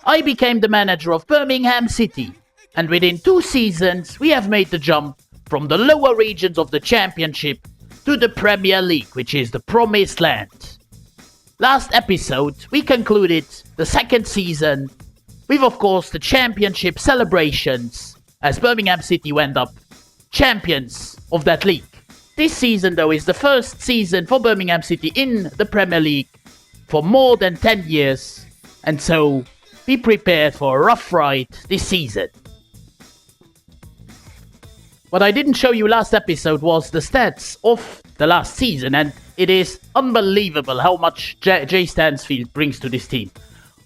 I became the manager of Birmingham City, and within 2 seasons we have made the jump from the lower regions of the Championship to the Premier League, which is the promised land. Last episode we concluded the 2nd season with, of course, the Championship celebrations as Birmingham City went up champions of that league. This season, though, is the first season for Birmingham City in the Premier League for more than 10 years, and so be prepared for a rough ride this season. What I didn't show you last episode was the stats of the last season, and it is unbelievable how much Jay Stansfield brings to this team.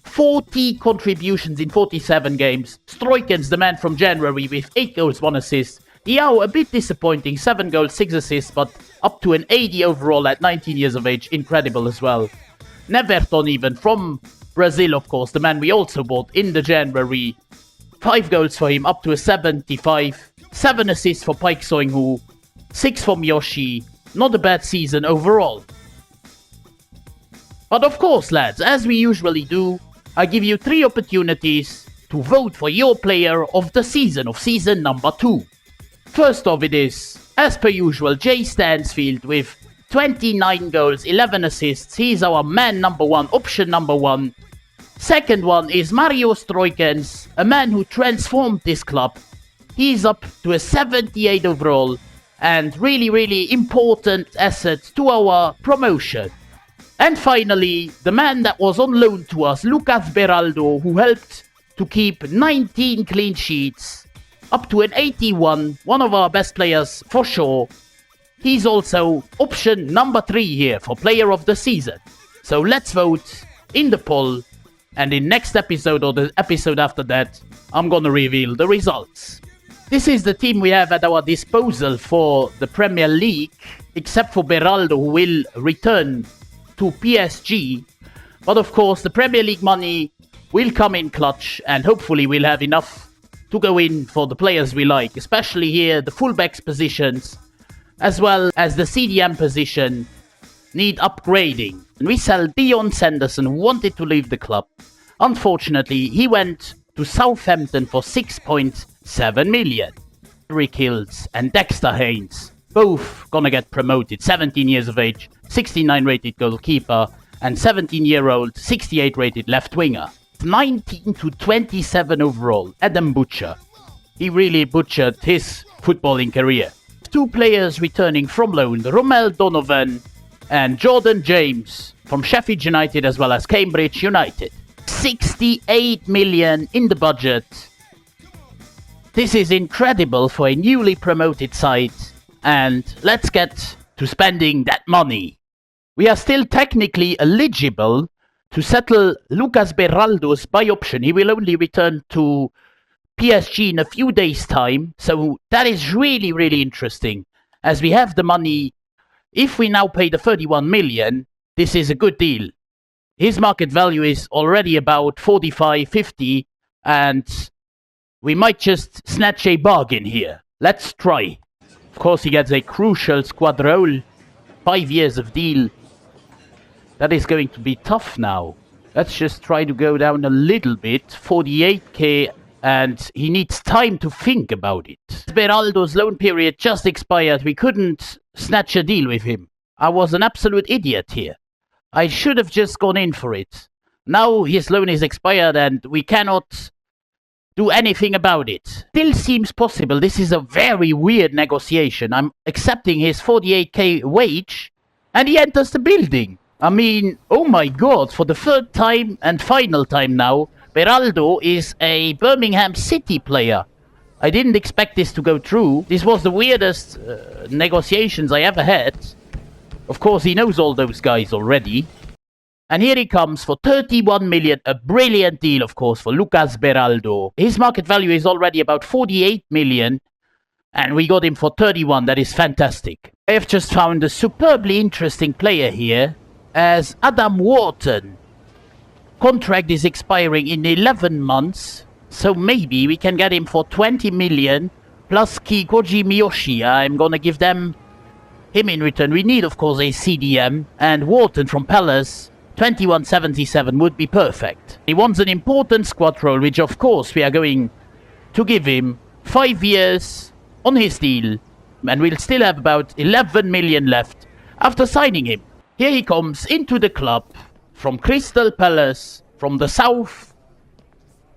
40 contributions in 47 games. Stroikens, the man from January, with 8 goals, 1 assist. Diao, a bit disappointing, 7 goals, 6 assists, but up to an 80 overall at 19 years of age. Incredible as well. Neverton, even, from Brazil, of course, the man we also bought in the January. 5 goals for him, up to a 75. 7 assists for Paik Soing-Hu. 6 from Yoshi. Not a bad season overall. But of course, lads, as we usually do, I give you 3 opportunities to vote for your player of the season, of season number 2. First off, it is, as per usual, Jay Stansfield with 29 goals, 11 assists. He's our man number 1, option number 1. Second one is Mario Stroikens, a man who transformed this club. He's up to a 78 overall and really important asset to our promotion. And finally, the man that was on loan to us, Lucas Beraldo, who helped to keep 19 clean sheets, up to an 81, one of our best players for sure. He's also option number 3 here for player of the season. So let's vote in the poll, and in next episode or the episode after that, I'm gonna reveal the results. This is the team we have at our disposal for the Premier League, except for Beraldo, who will return to PSG. But of course, the Premier League money will come in clutch, and hopefully we'll have enough to go in for the players we like, especially here the fullbacks positions, as well as the CDM position need upgrading. And we sell Dion Sanderson, who wanted to leave the club. Unfortunately, he went to Southampton for 6.7 million. Rick Hills and Dexter Haynes, both gonna get promoted. 17 years of age, 69 rated goalkeeper, and 17-year-old, 68 rated left winger. 19 to 27 overall, Adam Butcher. He really butchered his footballing career. 2 players returning from loan, Romel Donovan and Jordan James from Sheffield United as well as Cambridge United. 68 million in the budget. This is incredible for a newly promoted side, and let's get to spending that money. We are still technically eligible to settle Lucas Beraldo's buy option. He will only return to PSG in a few days' time, so that is really interesting. As we have the money, if we now pay the 31 million, this is a good deal. His market value is already about 45, 50, and we might just snatch a bargain here. Let's try. Of course, he gets a crucial squad role, 5 years of deal. That is going to be tough now. Let's just try to go down a little bit. 48k, and he needs time to think about it. Beraldo's loan period just expired. We couldn't snatch a deal with him. I was an absolute idiot here. I should have just gone in for it. Now his loan is expired and we cannot do anything about it. Still seems possible. This is a very weird negotiation. I'm accepting his 48k wage and he enters the building. I mean, oh my god, for the 3rd time and final time now, Beraldo is a Birmingham City player. I didn't expect this to go through. This was the weirdest negotiations I ever had. Of course, he knows all those guys already. And here he comes for 31 million. A brilliant deal, of course, for Lucas Beraldo. His market value is already about 48 million. And we got him for 31. That is fantastic. I have just found a superbly interesting player here as Adam Wharton. Contract is expiring in 11 months. So maybe we can get him for 20 million. Plus Kikoji Miyoshi. I'm gonna give them him in return. We need, of course, a CDM. And Wharton from Palace, 21.77 would be perfect. He wants an important squad role, which of course we are going to give him 5 years on his deal, and we'll still have about 11 million left after signing him. Here he comes into the club from Crystal Palace, from the south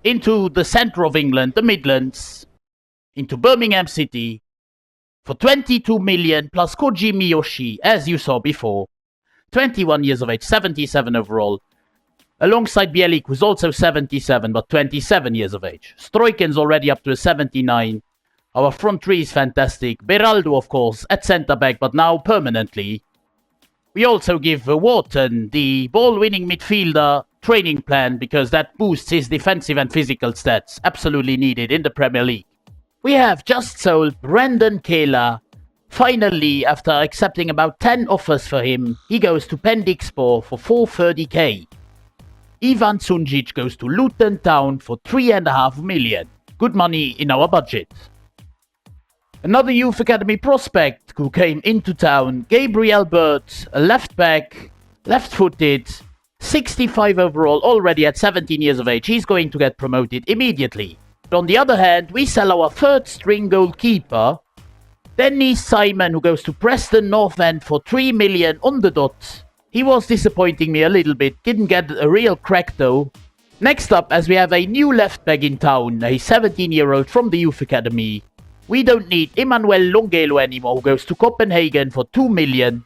into the centre of England, the Midlands, into Birmingham City for 22 million plus Koji Miyoshi, as you saw before. 21 years of age, 77 overall. Alongside Bielik, who's also 77, but 27 years of age. Stroiken's already up to a 79. Our front three is fantastic. Beraldo, of course, at centre-back, but now permanently. We also give Wharton the ball-winning midfielder training plan because that boosts his defensive and physical stats. Absolutely needed in the Premier League. We have just sold Brendan Kehler. Finally, after accepting about 10 offers for him, he goes to Pendixpor for 430k. Ivan Sunjic goes to Luton Town for 3.5 million. Good money in our budget. Another youth academy prospect who came into town, Gabriel Burt, a left back, left-footed, 65 overall, already at 17 years of age. He's going to get promoted immediately. But on the other hand, we sell our third-string goalkeeper, Dennis Simon, who goes to Preston North End for 3 million on the dot. He was disappointing me a little bit, didn't get a real crack though. Next up, as we have a new left back in town, a 17-year-old from the youth academy. We don't need Emmanuel Longelo anymore, who goes to Copenhagen for 2 million.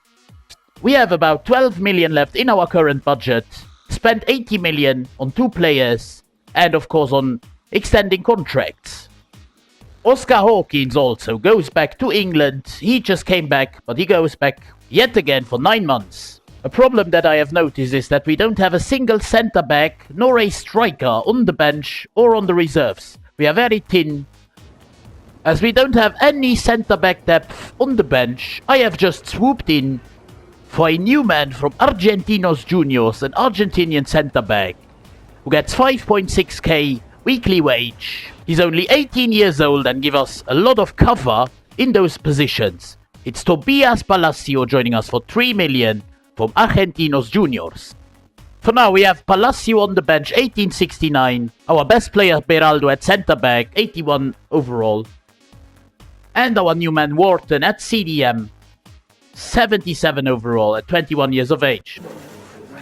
We have about 12 million left in our current budget. Spent 80 million on 2 players, and of course on extending contracts. Oscar Hawkins also goes back to England. He just came back, but he goes back yet again for 9 months. A problem that I have noticed is that we don't have a single centre-back nor a striker on the bench or on the reserves. We are very thin. As we don't have any centre-back depth on the bench, I have just swooped in for a new man from Argentinos Juniors, an Argentinian centre-back, who gets 5.6k weekly wage. He's only 18 years old and gives us a lot of cover in those positions. It's Tobias Palacio joining us for 3 million from Argentinos Juniors. For now, we have Palacio on the bench, 1869. Our best player, Beraldo, at centre-back, 81 overall. And our new man, Wharton, at CDM, 77 overall at 21 years of age.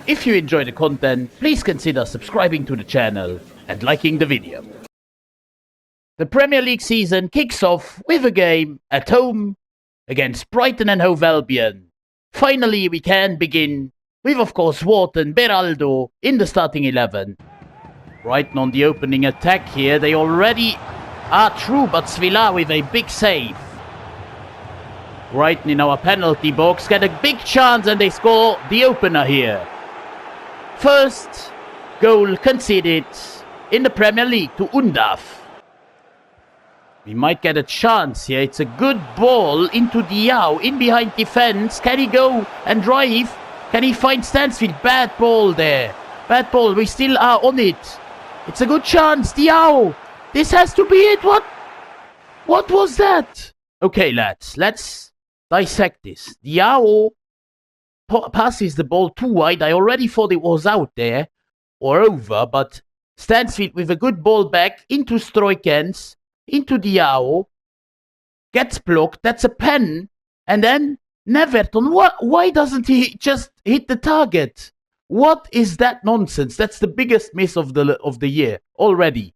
If you enjoy the content, please consider subscribing to the channel and liking the video. The Premier League season kicks off with a game at home against Brighton and Hove Albion. Finally, we can begin with, of course, Wharton, Beraldo in the starting 11. Brighton on the opening attack here. They already are true, but Svila with a big save. Brighton in our penalty box get a big chance and they score the opener here. First goal conceded in the Premier League to Undav. We might get a chance here. It's a good ball into Diao, in behind defense. Can he go and drive? Can he find Stansfield? Bad ball there. Bad ball. We still are on it. It's a good chance. Diao. This has to be it. What was that? Okay, lads. Let's dissect this. Diao passes the ball too wide. I already thought it was out there or over, but Stansfield with a good ball back into Stroikens. Into Diao, gets blocked, that's a pen, and then Neverton, why doesn't he just hit the target? What is that nonsense? That's the biggest miss of the year already.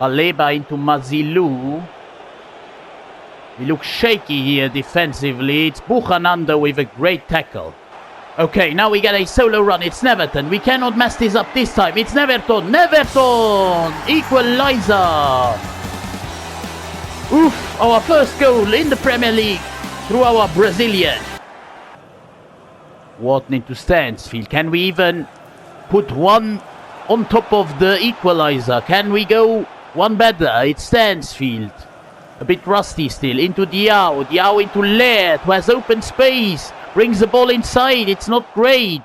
Aleba into Mazilu. We look shaky here defensively. It's Buchananda with a great tackle. Okay, now we get a solo run. It's Neverton. We cannot mess this up this time. It's Neverton. Neverton! Equalizer! Oof, our first goal in the Premier League through our Brazilian. Wharton into Stansfield. Can we even put one on top of the equalizer? Can we go one better? It's Stansfield. A bit rusty still. Into Diao. Diao into Laird, who has open space. Brings the ball inside. It's not great,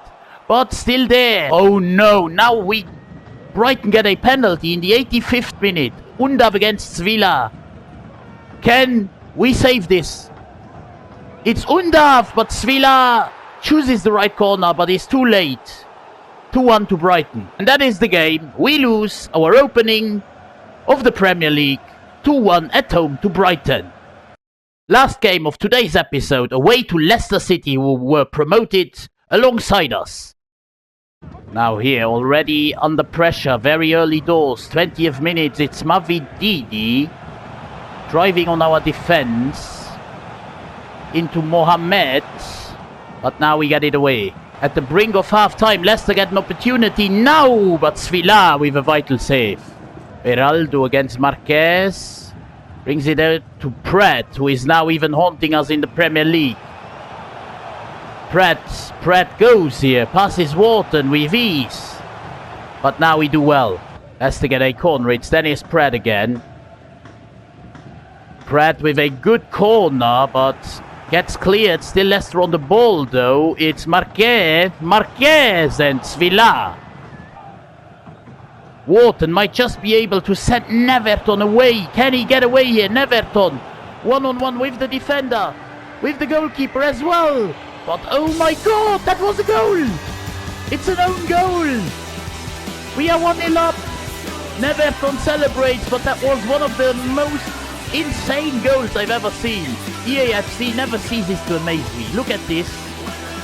but still there. Oh no, now Brighton get a penalty in the 85th minute. Undav against Svila. Can we save this? It's Undav, but Svila chooses the right corner, but it's too late. 2-1 to Brighton. And that is the game. We lose our opening of the Premier League 2-1 at home to Brighton. Last game of today's episode, away to Leicester City, who were promoted alongside us. Now here, already under pressure, very early doors, 20th minutes, it's Mavididi driving on our defense into Mohamed, but now we get it away. At the brink of half-time, Leicester get an opportunity now, but Svila with a vital save. Beraldo against Marquez, brings it out to Pratt, who is now even haunting us in the Premier League. Pratt goes here, passes Wharton with ease. But now we do well. Has to get a corner, it's Dennis Pratt again. Pratt with a good corner, but gets cleared. Still Leicester on the ball though. It's Marquez and Svila. Wharton might just be able to send Neverton away. Can he get away here? Neverton, one-on-one with the defender, with the goalkeeper as well. But oh my god, that was a goal! It's an own goal! We are 1-0 up. Neverton celebrates, but that was one of the most insane goals I've ever seen. EAFC never ceases to amaze me. Look at this.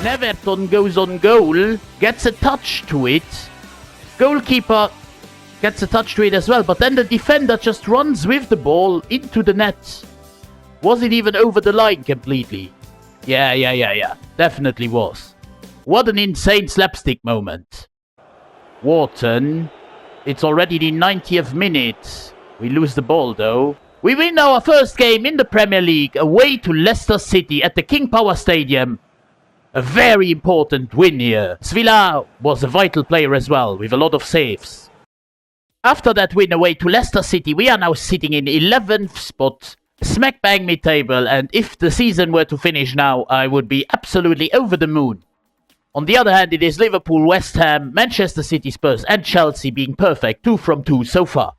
Neverton goes on goal, gets a touch to it. Goalkeeper gets a touch to it as well, but then the defender just runs with the ball into the net. Was it even over the line completely? Yeah. Definitely was. What an insane slapstick moment. Wharton. It's already the 90th minute. We lose the ball though. We win our first game in the Premier League away to Leicester City at the King Power Stadium. A very important win here. Svila was a vital player as well, with a lot of saves. After that win away to Leicester City, we are now sitting in 11th spot, smack bang mid-table, and if the season were to finish now, I would be absolutely over the moon. On the other hand, it is Liverpool, West Ham, Manchester City, Spurs and Chelsea being perfect, 2 from 2 so far.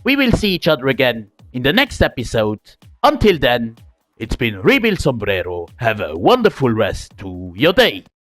We will see each other again in the next episode. Until then, it's been Rebuild Sombrero. Have a wonderful rest to your day.